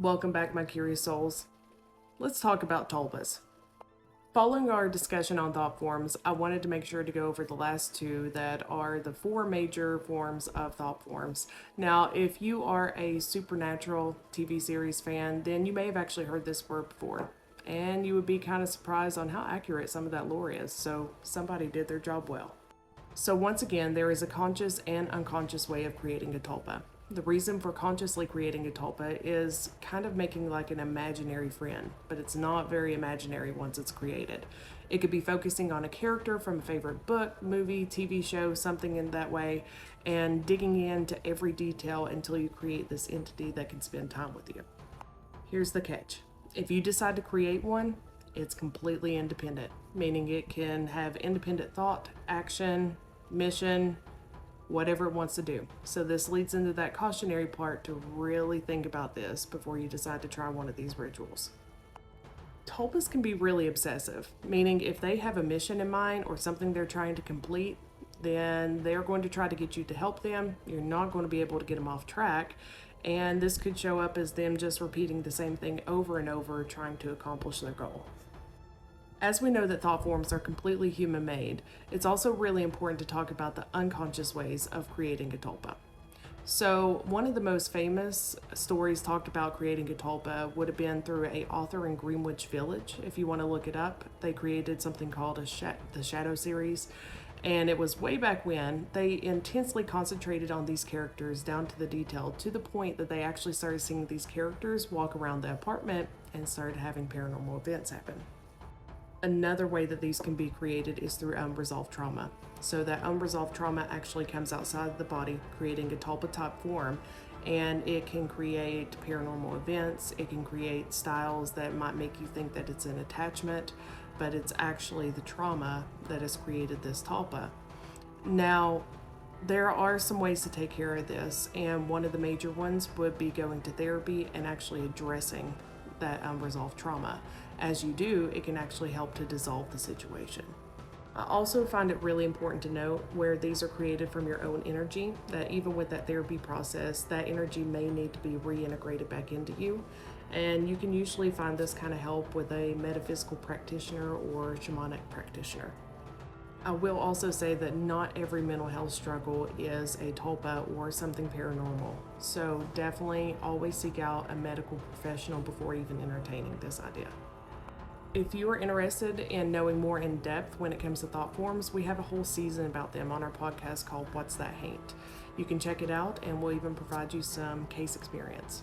Welcome back, my curious souls. Let's talk about tulpas. Following our discussion on thought forms, I wanted to make sure to go over the last two that are the four major forms of thought forms. Now, if you are a supernatural TV series fan, then you may have actually heard this word before, and you would be kind of surprised on how accurate some of that lore is, so somebody did their job well. So once again, there is a conscious and unconscious way of creating a tulpa. The reason for consciously creating a tulpa is kind of making like an imaginary friend, but it's not very imaginary once it's created. It could be focusing on a character from a favorite book, movie, TV show, something in that way, and digging into every detail until you create this entity that can spend time with you. Here's the catch. If you decide to create one, it's completely independent, meaning it can have independent thought, action, mission, whatever it wants to do. So this leads into that cautionary part to really think about this before you decide to try one of these rituals. Tulpas can be really obsessive, meaning if they have a mission in mind or something they're trying to complete, then they're going to try to get you to help them. You're not going to be able to get them off track. And this could show up as them just repeating the same thing over and over, trying to accomplish their goal. As we know that thought forms are completely human-made, it's also really important to talk about the unconscious ways of creating a tulpa. So one of the most famous stories talked about creating a tulpa would have been through an author in Greenwich Village. If you want to look it up, they created something called the Shadow series. And it was way back when. They intensely concentrated on these characters down to the detail, to the point that they actually started seeing these characters walk around the apartment and started having paranormal events happen. Another way that these can be created is through unresolved trauma. So that unresolved trauma actually comes outside of the body, creating a tulpa type form, and it can create paranormal events. It can create styles that might make you think that it's an attachment, but it's actually the trauma that has created this tulpa. Now, there are some ways to take care of this, and one of the major ones would be going to therapy and actually addressing that unresolved trauma. As you do, it can actually help to dissolve the situation. I also find it really important to note where these are created from your own energy, that even with that therapy process, that energy may need to be reintegrated back into you. And you can usually find this kind of help with a metaphysical practitioner or shamanic practitioner. I will also say that not every mental health struggle is a tulpa or something paranormal. So definitely always seek out a medical professional before even entertaining this idea. If you are interested in knowing more in depth when it comes to thought forms, we have a whole season about them on our podcast called What's That Haint? You can check it out, and we'll even provide you some case experience.